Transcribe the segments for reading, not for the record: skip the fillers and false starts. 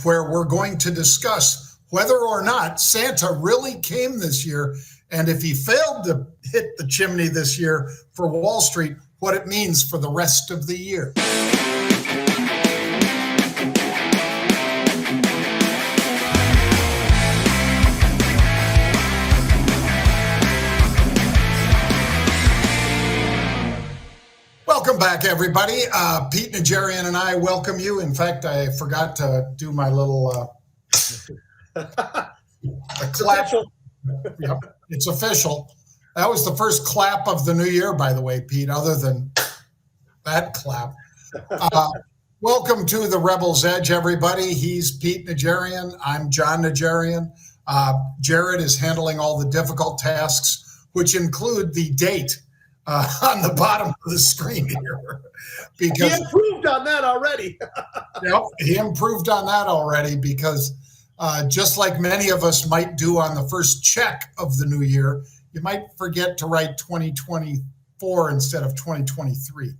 where we're going to discuss whether or not Santa really came this year, and if he failed to hit the chimney this year for Wall Street, what it means for the rest of the year. Welcome back, everybody. Pete Najarian and I welcome you. In fact, I forgot to do my little clap. Yep, it's official. That was the first clap of the new year, by the way, Pete, other than that clap. Welcome to the Rebel's Edge, everybody. He's Pete Najarian. I'm John Najarian. Jared is handling all the difficult tasks, which include the date on the bottom of the screen here. Because he improved on that already. Yep, he improved on that already because just like many of us might do on the first check of the new year, you might forget to write 2024 instead of 2023.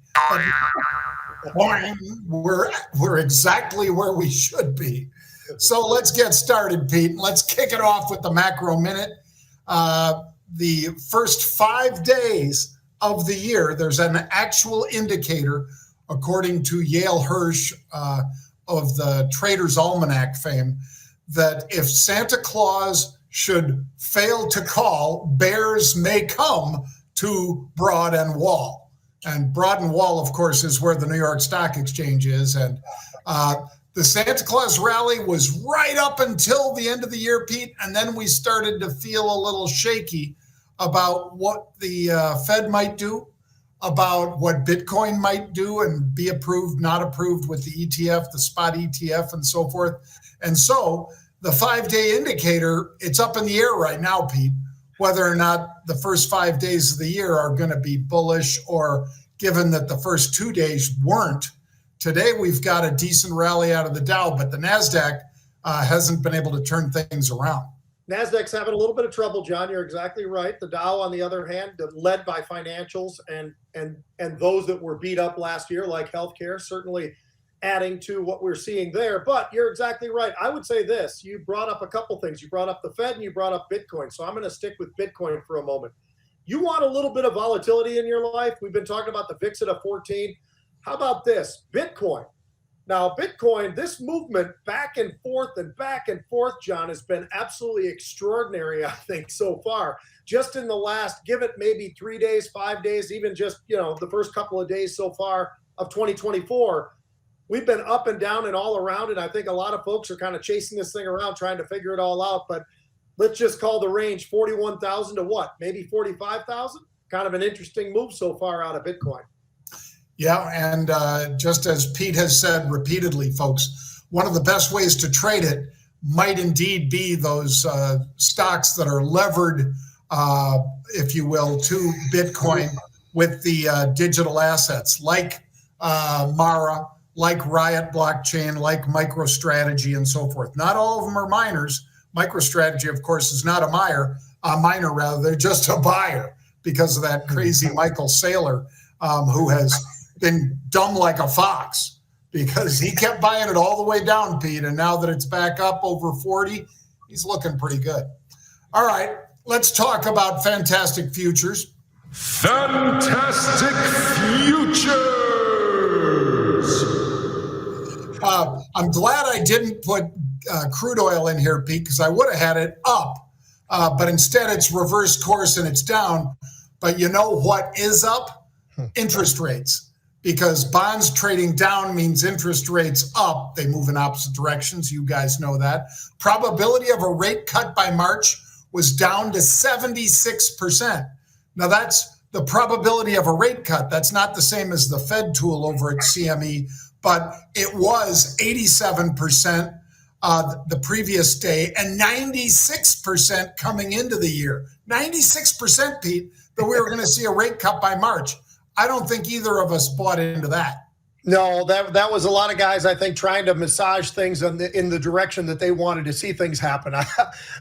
We're exactly where we should be. So let's get started, Pete. Let's kick it off with the macro minute. The first 5 days of the year, there's an actual indicator, according to Yale Hirsch of the Trader's Almanac fame, that if Santa Claus should fail to call, bears may come to Broad and Wall. And Broad and Wall, of course, is where the New York Stock Exchange is. And the Santa Claus rally was right up until the end of the year, Pete, and then we started to feel a little shaky about what the Fed might do, about what Bitcoin might do and be approved, not approved with the ETF, the spot ETF, and so forth. And so the 5-day indicator, it's up in the air right now, Pete, whether or not the first 5 days of the year are going to be bullish, or given that the first 2 days weren't. Today, we've got a decent rally out of the Dow, but the NASDAQ hasn't been able to turn things around. NASDAQ's having a little bit of trouble, John. You're exactly right. The Dow, on the other hand, led by financials and those that were beat up last year, like healthcare, certainly adding to what we're seeing there. But you're exactly right. I would say this. You brought up a couple things. You brought up the Fed and you brought up Bitcoin. So I'm going to stick with Bitcoin for a moment. You want a little bit of volatility in your life? We've been talking about the VIX at a 14. How about this? Bitcoin. Now, Bitcoin, this movement back and forth, John, has been absolutely extraordinary, I think, so far. Just in the last, give it maybe 3 days, 5 days, even just, the first couple of days so far of 2024, we've been up and down and all around. And I think a lot of folks are kind of chasing this thing around, trying to figure it all out. But let's just call the range 41,000 to what? Maybe 45,000? Kind of an interesting move so far out of Bitcoin. Yeah, and just as Pete has said repeatedly, folks, one of the best ways to trade it might indeed be those stocks that are levered, if you will, to Bitcoin with the digital assets like Mara, like Riot Blockchain, like MicroStrategy, and so forth. Not all of them are miners. MicroStrategy, of course, is not a miner, rather. They're just a buyer because of that crazy Michael Saylor who has been dumb like a fox because he kept buying it all the way down, Pete. And now that it's back up over 40, he's looking pretty good. All right, let's talk about fantastic futures. Fantastic futures. I'm glad I didn't put crude oil in here, Pete, because I would have had it up. But instead it's reverse course and it's down. But you know what is up? Interest rates. Because bonds trading down means interest rates up. They move in opposite directions. You guys know that. Probability of a rate cut by March was down to 76%. Now that's the probability of a rate cut. That's not the same as the Fed tool over at CME, but it was 87% the previous day and 96% coming into the year. 96%, Pete, that we were going to see a rate cut by March. I don't think either of us bought into that. No, that was a lot of guys, I think, trying to massage things in the direction that they wanted to see things happen.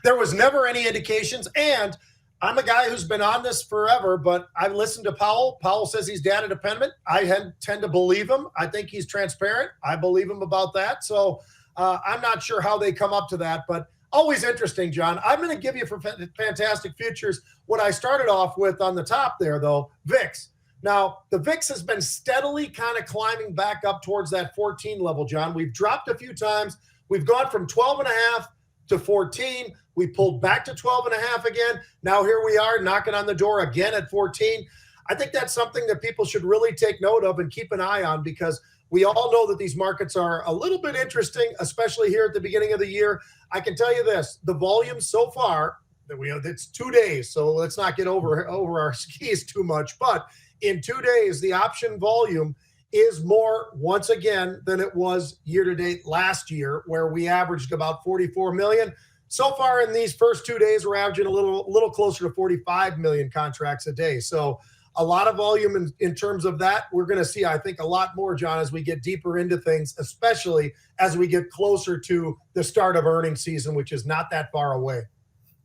There was never any indications. And I'm a guy who's been on this forever, but I've listened to Powell. Powell says he's data dependent. I tend to believe him. I think he's transparent. I believe him about that. So I'm not sure how they come up to that, but always interesting, John. I'm going to give you for Fantastic Futures what I started off with on the top there, though, VIX. Now, the VIX has been steadily kind of climbing back up towards that 14 level, John. We've dropped a few times. We've gone from 12.5 to 14. We pulled back to 12.5 again. Now here we are knocking on the door again at 14. I think that's something that people should really take note of and keep an eye on, because we all know that these markets are a little bit interesting, especially here at the beginning of the year. I can tell you this, the volume so far, it's 2 days, so let's not get over our skis too much, but in 2 days, the option volume is more, once again, than it was year-to-date last year, where we averaged about 44 million. So far in these first 2 days, we're averaging a little closer to 45 million contracts a day. So a lot of volume in terms of that. We're going to see, I think, a lot more, John, as we get deeper into things, especially as we get closer to the start of earnings season, which is not that far away.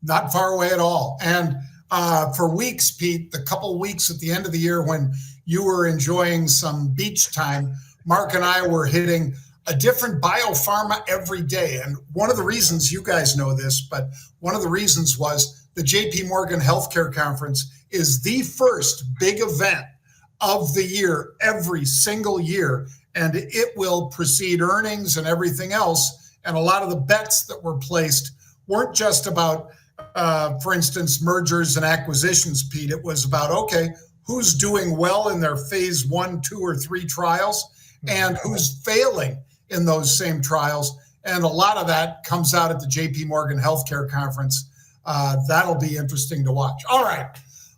Not far away at all. And for weeks, Pete, the couple weeks at the end of the year when you were enjoying some beach time, Mark and I were hitting a different biopharma every day. And one of the reasons, you guys know this, but one of the reasons was the JP Morgan Healthcare Conference is the first big event of the year, every single year. And it will precede earnings and everything else. And a lot of the bets that were placed weren't just about, for instance, mergers and acquisitions, Pete. It was about, okay, who's doing well in their phase 1, 2, or 3 trials, and who's failing in those same trials. And a lot of that comes out at the JP Morgan Healthcare Conference. That'll be interesting to watch. All right,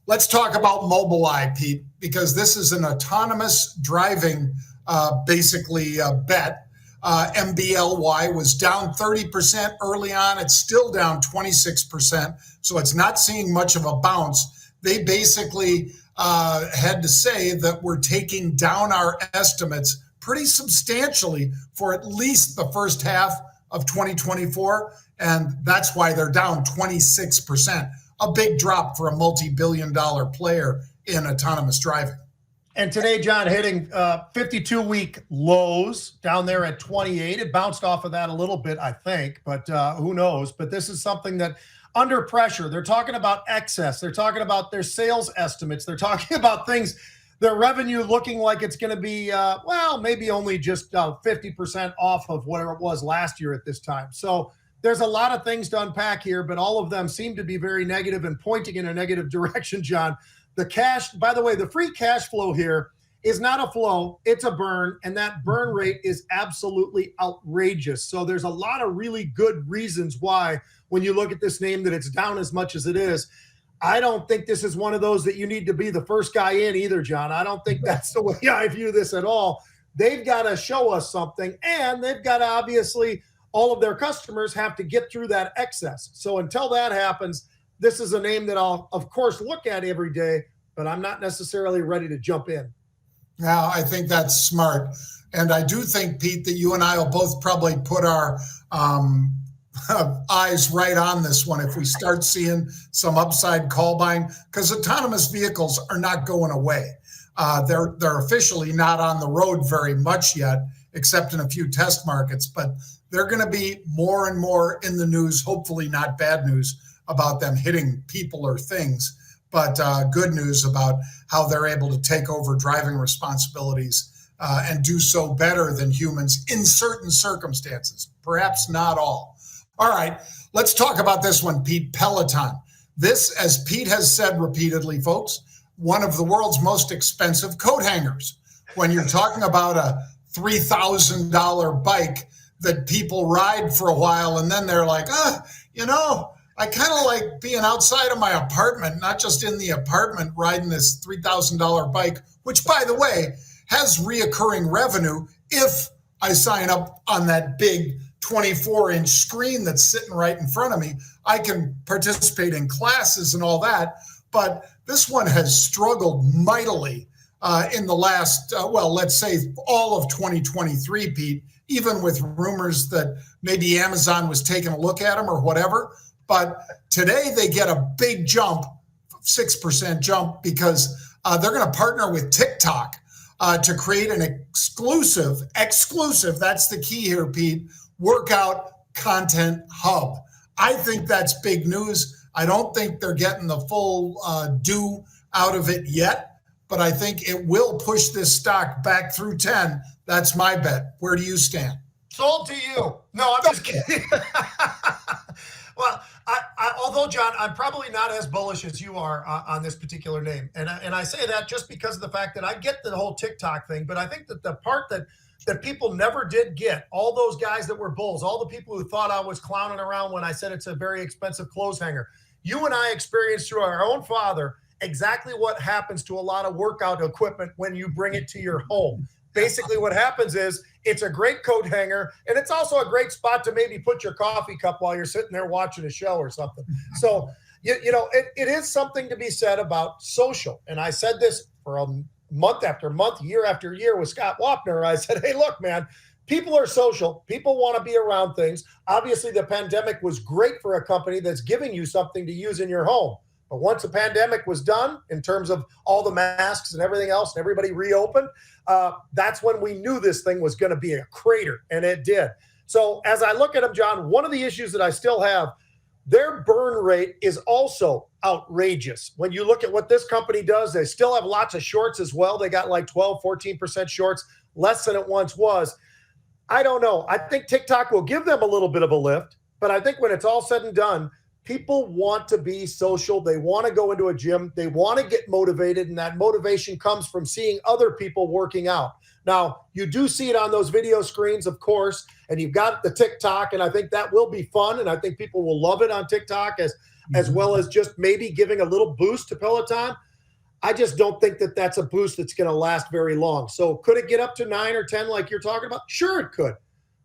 let's talk about Mobileye, Pete, because this is an autonomous driving, bet. MBLY was down 30% early on. It's still down 26%, so it's not seeing much of a bounce. They basically had to say that we're taking down our estimates pretty substantially for at least the first half of 2024, and that's why they're down 26%, a big drop for a multi-billion-dollar player in autonomous driving. And today, John, hitting 52-week lows down there at 28. It bounced off of that a little bit, I think, but who knows? But this is something that under pressure, they're talking about excess. They're talking about their sales estimates. They're talking about things, their revenue looking like it's going to be, maybe only just 50% off of whatever it was last year at this time. So there's a lot of things to unpack here, but all of them seem to be very negative and pointing in a negative direction, John. The cash, by the way, the free cash flow here is not a flow, it's a burn, and that burn rate is absolutely outrageous. So there's a lot of really good reasons why, when you look at this name, that it's down as much as it is. I don't think this is one of those that you need to be the first guy in either, John. I don't think that's the way I view this at all. They've got to show us something, and they've got to, obviously, all of their customers have to get through that excess. So until that happens, this is a name that I'll, of course, look at every day, but I'm not necessarily ready to jump in. Yeah, I think that's smart. And I do think, Pete, that you and I will both probably put our eyes right on this one if we start seeing some upside call buying, because autonomous vehicles are not going away. They're officially not on the road very much yet, except in a few test markets, but they're going to be more and more in the news, hopefully not bad news about them hitting people or things, but good news about how they're able to take over driving responsibilities and do so better than humans in certain circumstances, perhaps not all. All right, let's talk about this one, Pete. Peloton. This, as Pete has said repeatedly, folks, one of the world's most expensive coat hangers. When you're talking about a $3,000 bike that people ride for a while and then they're like, I kind of like being outside of my apartment, not just in the apartment riding this $3,000 bike, which, by the way, has reoccurring revenue if I sign up on that big 24-inch screen that's sitting right in front of me. I can participate in classes and all that, but this one has struggled mightily in the last, let's say all of 2023, Pete, even with rumors that maybe Amazon was taking a look at them or whatever. But today they get a big jump, 6% jump, because they're going to partner with TikTok to create an exclusive, that's the key here, Pete, workout content hub. I think that's big news. I don't think they're getting the full due out of it yet, but I think it will push this stock back through 10. That's my bet. Where do you stand? Sold to you. No, I'm just kidding. Well, although, John, I'm probably not as bullish as you are on this particular name. And I say that just because of the fact that I get the whole TikTok thing, but I think that the part that people never did get, all those guys that were bulls, all the people who thought I was clowning around when I said it's a very expensive clothes hanger, you and I experienced through our own father exactly what happens to a lot of workout equipment when you bring it to your home. Basically what happens is it's a great coat hanger, and it's also a great spot to maybe put your coffee cup while you're sitting there watching a show or something. So, it is something to be said about social. And I said this for a month after month, year after year with Scott Wapner. I said, hey, look, man, people are social. People want to be around things. Obviously, the pandemic was great for a company that's giving you something to use in your home. But once the pandemic was done, in terms of all the masks and everything else, and everybody reopened, that's when we knew this thing was going to be a crater, and it did. So as I look at them, John, one of the issues that I still have, their burn rate is also outrageous. When you look at what this company does, they still have lots of shorts as well. They got like 12, 14% shorts, less than it once was. I don't know. I think TikTok will give them a little bit of a lift, but I think when it's all said and done, people want to be social. They want to go into a gym. They want to get motivated, and that motivation comes from seeing other people working out. Now, you do see it on those video screens, of course, and you've got the TikTok, and I think that will be fun, and I think people will love it on TikTok as well as just maybe giving a little boost to Peloton. I just don't think that that's a boost that's going to last very long. So could it get up to 9 or 10 like you're talking about? Sure, it could.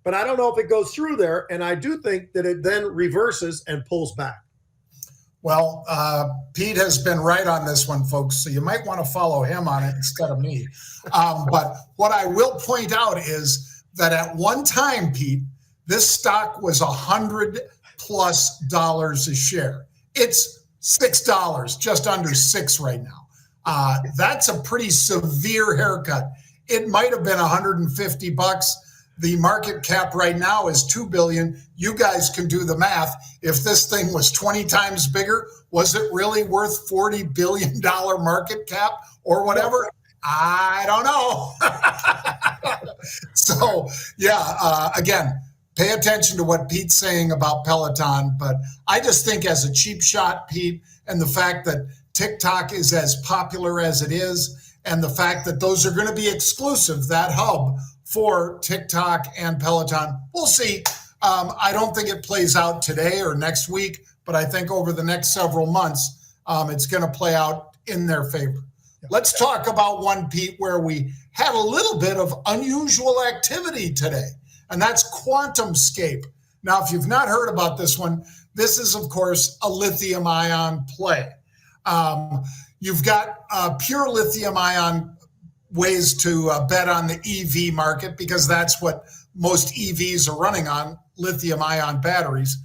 But I don't know if it goes through there, and I do think that it then reverses and pulls back. Well, Pete has been right on this one, folks, so you might want to follow him on it instead of me. But what I will point out is that at one time, Pete, this stock was $100+ a share. It's $6, just under $6 right now. That's a pretty severe haircut. It might have been $150. The market cap right now is $2 billion. You guys can do the math. If this thing was 20 times bigger, was it really worth $40 billion market cap or whatever? I don't know. So, yeah, again, pay attention to what Pete's saying about Peloton. But I just think as a cheap shot, Pete, and the fact that TikTok is as popular as it is, and the fact that those are going to be exclusive, that hub, for TikTok and Peloton. We'll see. I don't think it plays out today or next week, but I think over the next several months, it's going to play out in their favor. Let's talk about one, Pete, where we had a little bit of unusual activity today, and that's Quantumscape. Now, if you've not heard about this one, this is, of course, a lithium-ion play. You've got pure lithium-ion ways to bet on the EV market, because that's what most EVs are running on, lithium-ion batteries.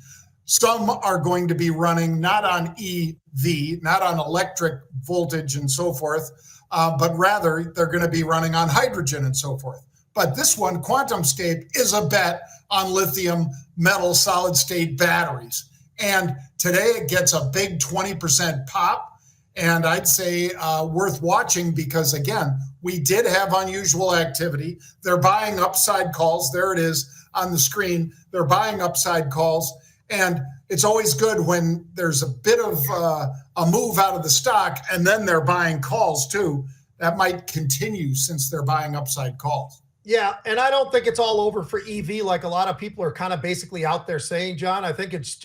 Some are going to be running not on EV, not on electric voltage and so forth, but rather they're going to be running on hydrogen and so forth. But this one, Quantumscape, is a bet on lithium metal solid-state batteries. And today it gets a big 20% pop. And I'd say worth watching because, again, we did have unusual activity. They're buying upside calls. There it is on the screen. They're buying upside calls. And it's always good when there's a bit of a move out of the stock and then they're buying calls too. That might continue since they're buying upside calls. Yeah, and I don't think it's all over for EV like a lot of people are kind of basically out there saying, John. I think it's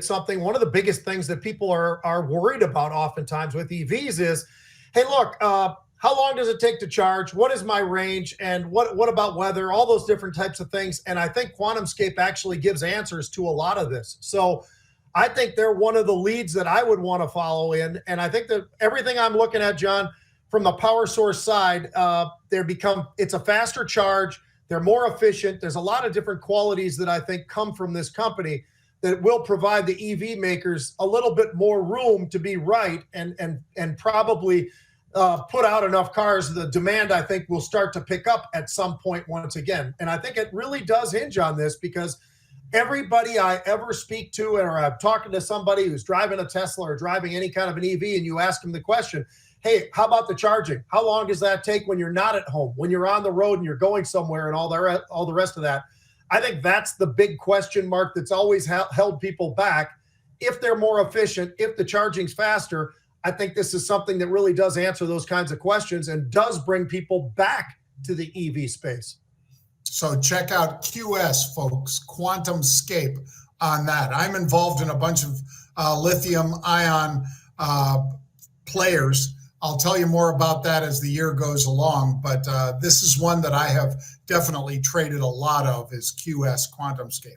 something, one of the biggest things that people are worried about oftentimes with EVs is, hey, look, how long does it take to charge? What is my range? And what about weather? All those different types of things. And I think Quantumscape actually gives answers to a lot of this. So I think they're one of the leads that I would want to follow in. And I think that everything I'm looking at, John, from the power source side, it's a faster charge. They're more efficient. There's a lot of different qualities that I think come from this company that will provide the EV makers a little bit more room to be right and probably put out enough cars, the demand, I think, will start to pick up at some point once again. And I think it really does hinge on this, because everybody I ever speak to, or I'm talking to somebody who's driving a Tesla or driving any kind of an EV, and you ask them the question, hey, how about the charging? How long does that take when you're not at home, when you're on the road and you're going somewhere, and all the rest of that? I think that's the big question mark that's always held people back. If they're more efficient, if the charging's faster, I think this is something that really does answer those kinds of questions and does bring people back to the EV space. So check out QS, folks, Quantumscape on that. I'm involved in a bunch of lithium ion players. I'll tell you more about that as the year goes along, but this is one that I have definitely traded a lot of, is QS, Quantumscape.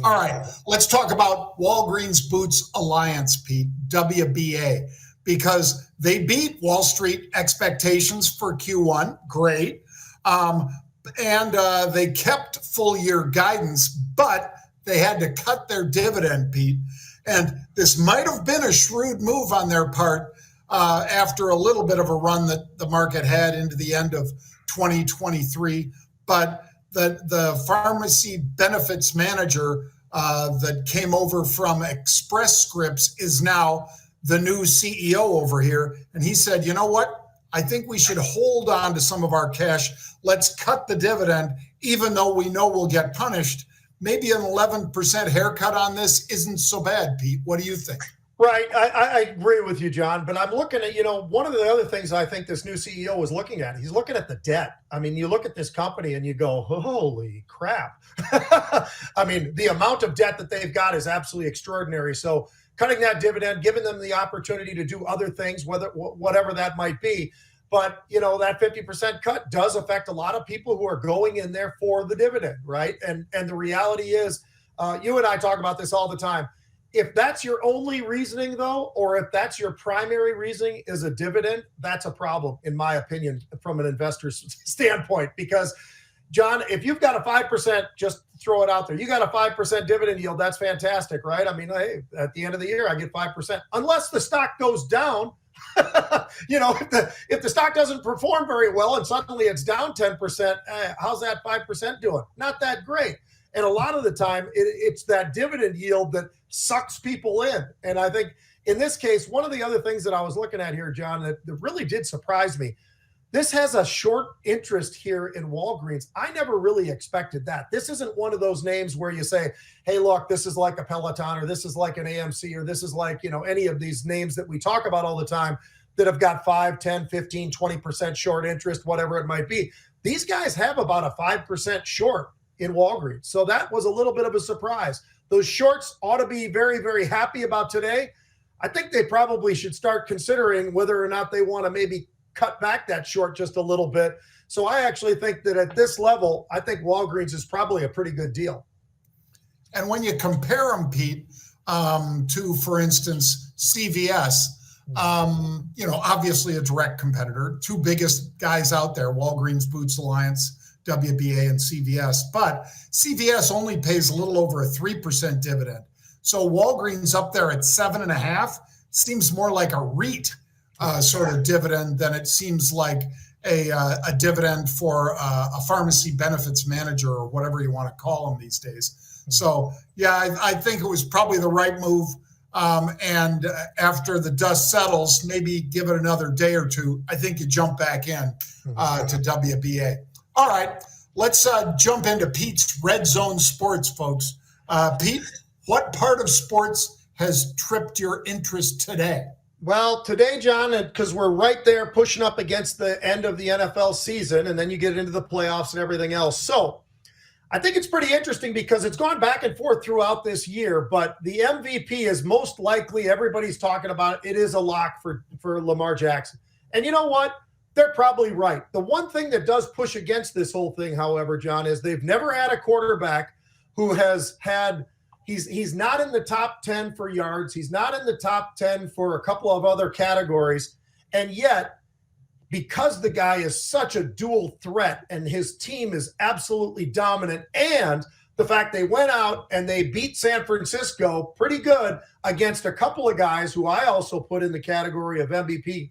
All right, let's talk about Walgreens Boots Alliance, Pete, WBA, because they beat Wall Street expectations for Q1. Great. And they kept full year guidance, but they had to cut their dividend, Pete. And this might have been a shrewd move on their part after a little bit of a run that the market had into the end of 2023. But the pharmacy benefits manager that came over from Express Scripts is now the new CEO over here. And he said, you know what? I think we should hold on to some of our cash. Let's cut the dividend, even though we know we'll get punished. Maybe an 11% haircut on this isn't so bad, Pete. What do you think? Right. I agree with you, John. But I'm looking at, one of the other things I think this new CEO is looking at, he's looking at the debt. I mean, you look at this company and you go, holy crap. I mean, the amount of debt that they've got is absolutely extraordinary. So cutting that dividend, giving them the opportunity to do other things, whatever that might be. But, that 50% cut does affect a lot of people who are going in there for the dividend, right? And the reality is, you and I talk about this all the time. If that's your only reasoning, though, or if that's your primary reasoning is a dividend, that's a problem, in my opinion, from an investor's standpoint. Because, John, if you've got a 5%, just throw it out there. You got a 5% dividend yield. That's fantastic, right? I mean, hey, at the end of the year, I get 5%. Unless the stock goes down, if the stock doesn't perform very well and suddenly it's down 10%, how's that 5% doing? Not that great. And a lot of the time, it's that dividend yield that sucks people in. And I think in this case, one of the other things that I was looking at here, John, that really did surprise me, this has a short interest here in Walgreens. I never really expected that. This isn't one of those names where you say, hey, look, this is like a Peloton, or this is like an AMC, or this is like, any of these names that we talk about all the time that have got 5, 10, 15, 20% short interest, whatever it might be. These guys have about a 5% short in Walgreens. So that was a little bit of a surprise. Those shorts ought to be very, very happy about today. I think they probably should start considering whether or not they want to maybe cut back that short just a little bit. So I actually think that at this level, I think Walgreens is probably a pretty good deal. And when you compare them, Pete, to, for instance, CVS, obviously a direct competitor, two biggest guys out there, Walgreens Boots Alliance, WBA, and CVS. But CVS only pays a little over a 3% dividend. So Walgreens up there at 7.5% seems more like a REIT sort of dividend than it seems like a dividend for a pharmacy benefits manager, or whatever you want to call them these days. So, yeah, I think it was probably the right move. And after the dust settles, maybe give it another day or two, I think you jump back in to WBA. All right, let's jump into Pete's Red Zone Sports, folks. Pete, what part of sports has tripped your interest today? Well, today, John, because we're right there pushing up against the end of the NFL season, and then you get into the playoffs and everything else. So I think it's pretty interesting because it's gone back and forth throughout this year, but the MVP is most likely, everybody's talking about it, is a lock for Lamar Jackson. And you know what? They're probably right. The one thing that does push against this whole thing, however, John, is they've never had a quarterback who has had he's not in the top 10 for yards. He's not in the top 10 for a couple of other categories. And yet, because the guy is such a dual threat and his team is absolutely dominant, and the fact they went out and they beat San Francisco pretty good against a couple of guys who I also put in the category of MVP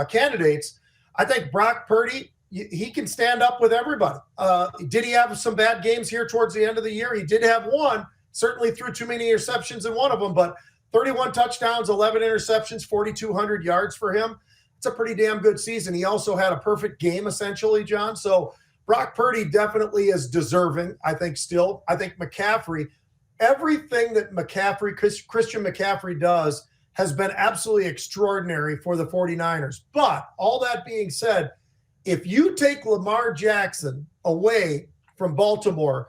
candidates. I think Brock Purdy, he can stand up with everybody. Did he have some bad games here towards the end of the year? He did have one, certainly threw too many interceptions in one of them, but 31 touchdowns, 11 interceptions, 4,200 yards for him. It's a pretty damn good season. He also had a perfect game, essentially, John. So Brock Purdy definitely is deserving, I think, still. I think McCaffrey, everything that Christian McCaffrey does has been absolutely extraordinary for the 49ers. But all that being said, if you take Lamar Jackson away from Baltimore,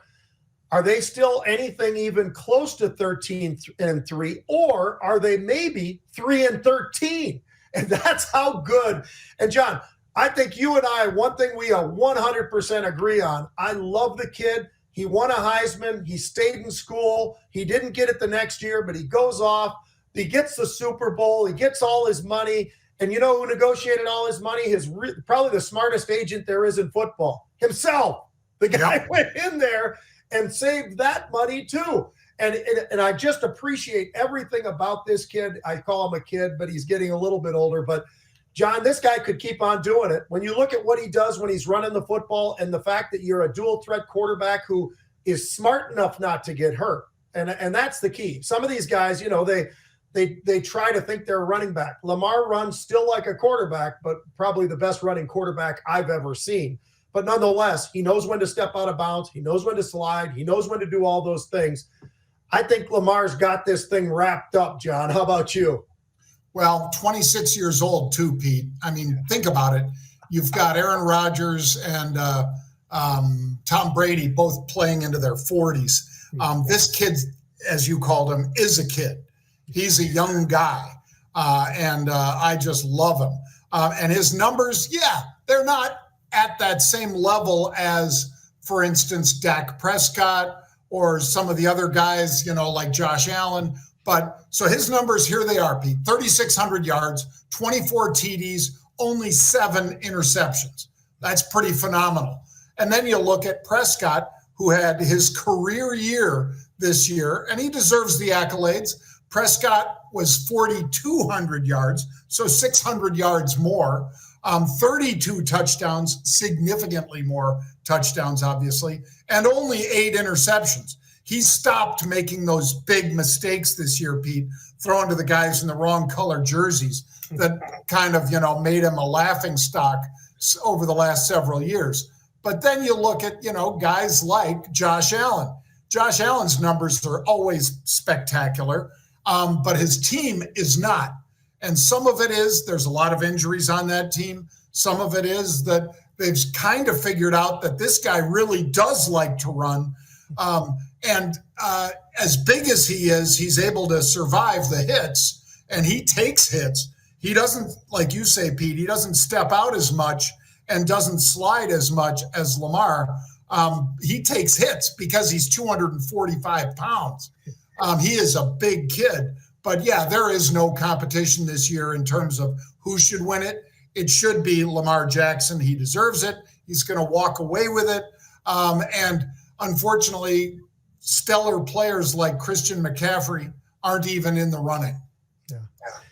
are they still anything even close to 13-3, or are they maybe 3-13? And that's how good. And John, I think you and I, one thing we 100% agree on, I love the kid. He won a Heisman. He stayed in school. He didn't get it the next year, but he goes off. He gets the Super Bowl. He gets all his money. And you know who negotiated all his money? Probably the smartest agent there is in football, himself. The guy went in there and saved that money too. And I just appreciate everything about this kid. I call him a kid, but he's getting a little bit older. But John, this guy could keep on doing it. When you look at what he does when he's running the football and the fact that you're a dual threat quarterback who is smart enough not to get hurt. And that's the key. Some of these guys, you know, they try to think they're a running back. Lamar runs still like a quarterback, but probably the best running quarterback I've ever seen. But nonetheless, he knows when to step out of bounds. He knows when to slide. He knows when to do all those things. I think Lamar's got this thing wrapped up, John. How about you? Well, 26 years old too, Pete. I mean, think about it. You've got Aaron Rodgers and Tom Brady both playing into their 40s. This kid, as you called him, is a kid. He's a young guy, and I just love him. And his numbers, they're not at that same level as, for instance, Dak Prescott or some of the other guys, you know, like Josh Allen. But so his numbers, here they are, Pete. 3,600 yards, 24 TDs, only 7 interceptions. That's pretty phenomenal. And then you look at Prescott, who had his career year this year, and he deserves the accolades. Prescott was 4,200 yards, so 600 yards more, 32 touchdowns, significantly more touchdowns, obviously, and only 8 interceptions. He stopped making those big mistakes this year, Pete, throwing to the guys in the wrong color jerseys that kind of, you know, made him a laughing stock over the last several years. But then you look at, you know, guys like Josh Allen. Josh Allen's numbers are always spectacular, but his team is not. And some of it is there's a lot of injuries on that team. Some of it is that they've kind of figured out that this guy really does like to run. And as big as he is, he's able to survive the hits, and he takes hits. He doesn't, like you say, Pete, he doesn't step out as much and doesn't slide as much as Lamar. He takes hits because he's 245 pounds. He is a big kid. But, yeah, there is no competition this year in terms of who should win it. It should be Lamar Jackson. He deserves it. He's going to walk away with it. And unfortunately, stellar players like Christian McCaffrey aren't even in the running.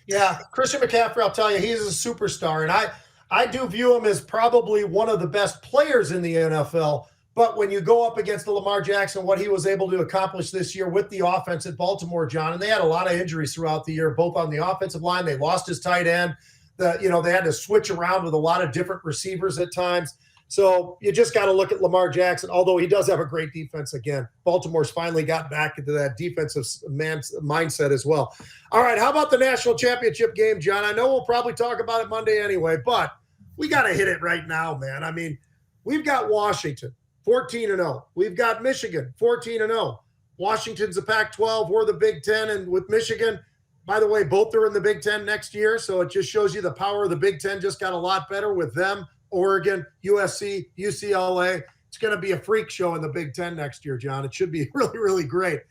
Yeah, Christian McCaffrey, I'll tell you, he's a superstar. And I do view him as probably one of the best players in the NFL. But when you go up against the Lamar Jackson, what he was able to accomplish this year with the offense at Baltimore, John, and they had a lot of injuries throughout the year, both on the offensive line. They lost his tight end. They had to switch around with a lot of different receivers at times. So you just got to look at Lamar Jackson, although he does have a great defense again. Baltimore's finally got back into that defensive mindset as well. All right, how about the national championship game, John? I know we'll probably talk about it Monday anyway, but we got to hit it right now, man. I mean, we've got Washington, 14-0. We've got Michigan, 14-0. Washington's the Pac-12. We're the Big Ten. And with Michigan, by the way, both are in the Big Ten next year. So it just shows you the power of the Big Ten just got a lot better with them. Oregon, USC, UCLA. It's going to be a freak show in the Big Ten next year, John. It should be really, really great.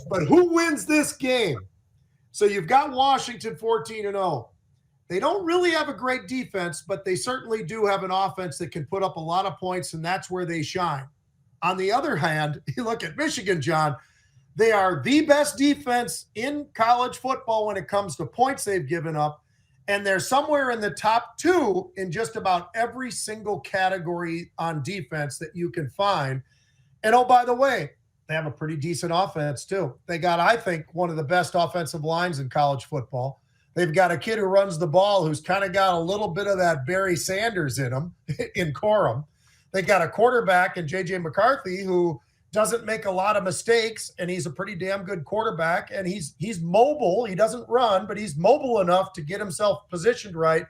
But who wins this game? So you've got Washington 14-0. They don't really have a great defense, but they certainly do have an offense that can put up a lot of points, and that's where they shine. On the other hand, you look at Michigan, John. They are the best defense in college football when it comes to points they've given up. And they're somewhere in the top 2 in just about every single category on defense that you can find. And oh, by the way, they have a pretty decent offense too. They got, I think, one of the best offensive lines in college football. They've got a kid who runs the ball who's kind of got a little bit of that Barry Sanders in him, in Corum. They got a quarterback in J.J. McCarthy who doesn't make a lot of mistakes, and he's a pretty damn good quarterback, and he's mobile. He doesn't run, but he's mobile enough to get himself positioned right.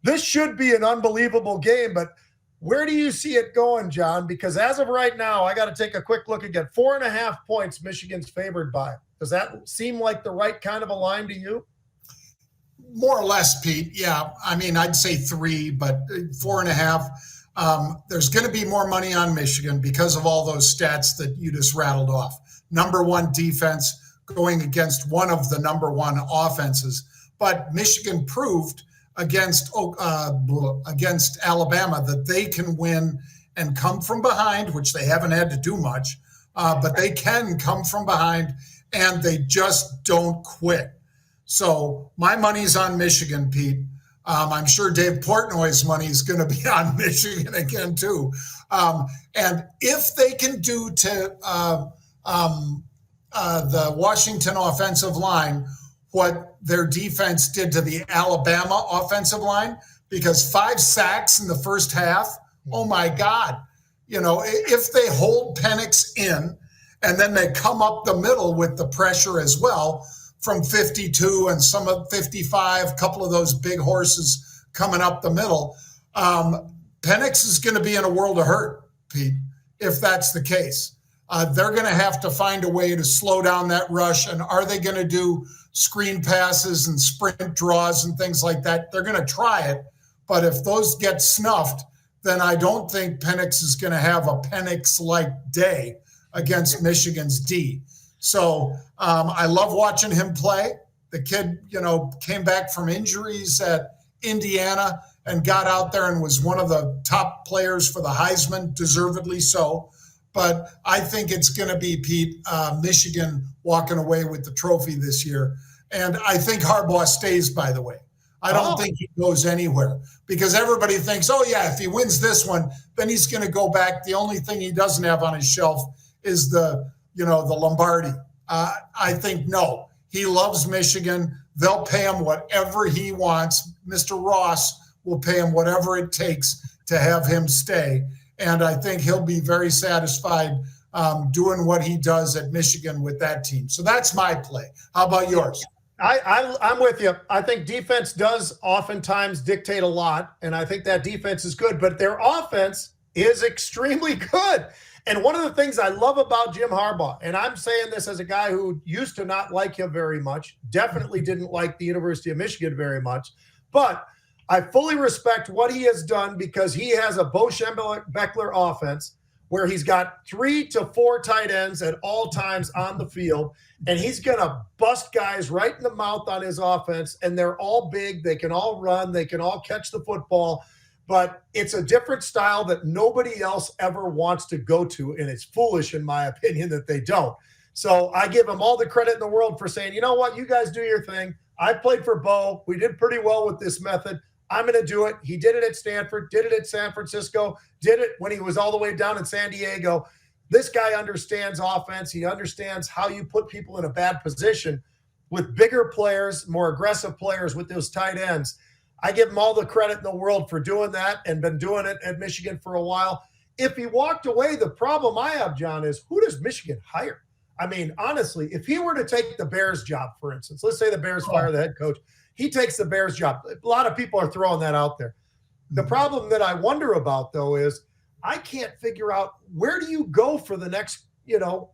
This should be an unbelievable game, but where do you see it going, John? Because as of right now, I got to take a quick look again. 4.5 points Michigan's favored by. Does that seem like the right kind of a line to you? More or less, Pete. Yeah. I mean, I'd say 3, but 4.5. There's going to be more money on Michigan because of all those stats that you just rattled off. Number 1 defense going against one of the number 1 offenses. But Michigan proved against Alabama that they can win and come from behind, which they haven't had to do much, but they can come from behind, and they just don't quit. So my money's on Michigan, Pete. I'm sure Dave Portnoy's money is going to be on Michigan again, too. And if they can do to the Washington offensive line what their defense did to the Alabama offensive line, because 5 sacks in the first half, oh, my God. You know, if they hold Penix in and then they come up the middle with the pressure as well, from 52 and some of 55, a couple of those big horses coming up the middle. Penix is going to be in a world of hurt, Pete, if that's the case. They're going to have to find a way to slow down that rush. And are they going to do screen passes and sprint draws and things like that? They're going to try it. But if those get snuffed, then I don't think Penix is going to have a Penix-like day against Michigan's D. So I love watching him play. The kid, came back from injuries at Indiana and got out there and was one of the top players for the Heisman, deservedly so. But I think it's going to be, Pete, Michigan walking away with the trophy this year. And I think Harbaugh stays, by the way. I don't think he goes anywhere because everybody thinks, oh, yeah, if he wins this one, then he's going to go back. The only thing he doesn't have on his shelf is the Lombardi. I think, no, he loves Michigan. They'll pay him whatever he wants. Mr. Ross will pay him whatever it takes to have him stay. And I think he'll be very satisfied doing what he does at Michigan with that team. So that's my play. How about yours? I'm with you. I think defense does oftentimes dictate a lot, and I think that defense is good, but their offense is extremely good. And one of the things I love about Jim Harbaugh, and I'm saying this as a guy who used to not like him very much, definitely didn't like the University of Michigan very much, but I fully respect what he has done because he has a Bo Schembechler offense where he's got 3 to 4 tight ends at all times on the field, and he's going to bust guys right in the mouth on his offense, and they're all big. They can all run. They can all catch the football, but it's a different style that nobody else ever wants to go to, and it's foolish, in my opinion, that they don't. So I give him all the credit in the world for saying, you know what, you guys do your thing. I played for Bo. We did pretty well with this method. I'm going to do it. He did it at Stanford, did it at San Francisco, did it when he was all the way down in San Diego. This guy understands offense. He understands how you put people in a bad position with bigger players, more aggressive players with those tight ends. I give him all the credit in the world for doing that and been doing it at Michigan for a while. If he walked away, the problem I have, John, is who does Michigan hire? I mean, honestly, if he were to take the Bears job, for instance, let's say the Bears fire the head coach, he takes the Bears job. A lot of people are throwing that out there. The problem that I wonder about, though, is I can't figure out where do you go for the next,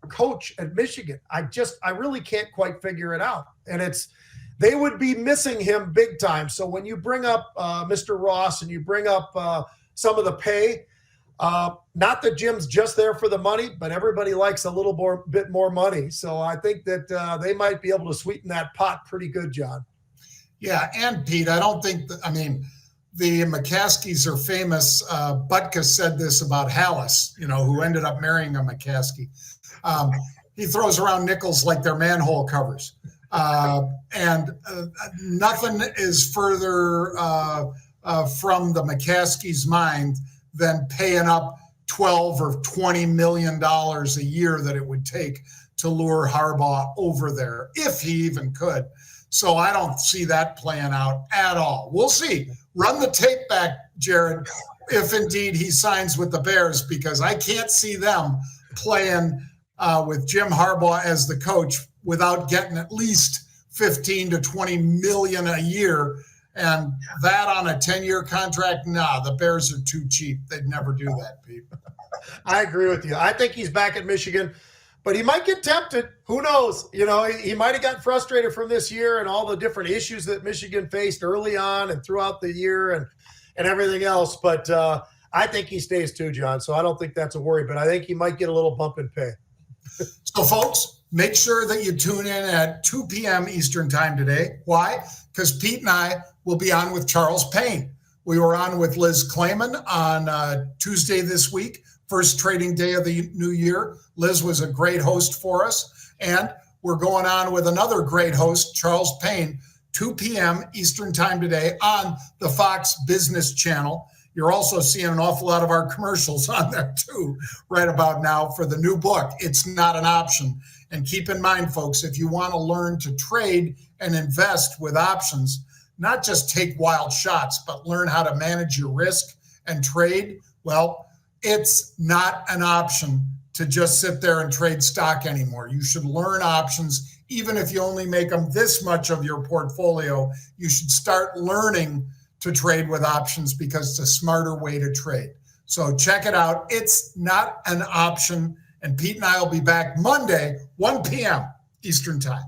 coach at Michigan. I really can't quite figure it out. And they would be missing him big time. So when you bring up Mr. Ross and you bring up some of the pay, not that Jim's just there for the money, but everybody likes a little bit more money. So I think that they might be able to sweeten that pot pretty good, John. Yeah, and Pete, I don't think the McCaskies are famous. Butkus said this about Hallis, who ended up marrying a McCaskey. He throws around nickels like they're manhole covers. And nothing is further from the McCaskey's mind than paying up $12 or $20 million a year that it would take to lure Harbaugh over there, if he even could. So I don't see that playing out at all. We'll see. Run the tape back, Jared, if indeed he signs with the Bears, because I can't see them playing with Jim Harbaugh as the coach without getting at least 15 to 20 million a year. And that on a 10-year contract, the Bears are too cheap. They'd never do that, Pete. I agree with you. I think he's back at Michigan, but he might get tempted. Who knows? You know, he might have gotten frustrated from this year and all the different issues that Michigan faced early on and throughout the year and everything else. But I think he stays too, John. So I don't think that's a worry, but I think he might get a little bump in pay. So, folks, make sure that you tune in at 2 p.m. Eastern time today. Why? Because Pete and I will be on with Charles Payne. We were on with Liz Clayman on Tuesday this week, first trading day of the new year. Liz was a great host for us. And we're going on with another great host, Charles Payne, 2 p.m. Eastern time today on the Fox Business Channel. You're also seeing an awful lot of our commercials on there too, right about now for the new book, It's Not an Option. And keep in mind, folks, if you want to learn to trade and invest with options, not just take wild shots, but learn how to manage your risk and trade, well, it's not an option to just sit there and trade stock anymore. You should learn options. Even if you only make them this much of your portfolio, you should start learning to trade with options because it's a smarter way to trade. So check it out. It's Not an Option. And Pete and I will be back Monday, 1 p.m. Eastern time.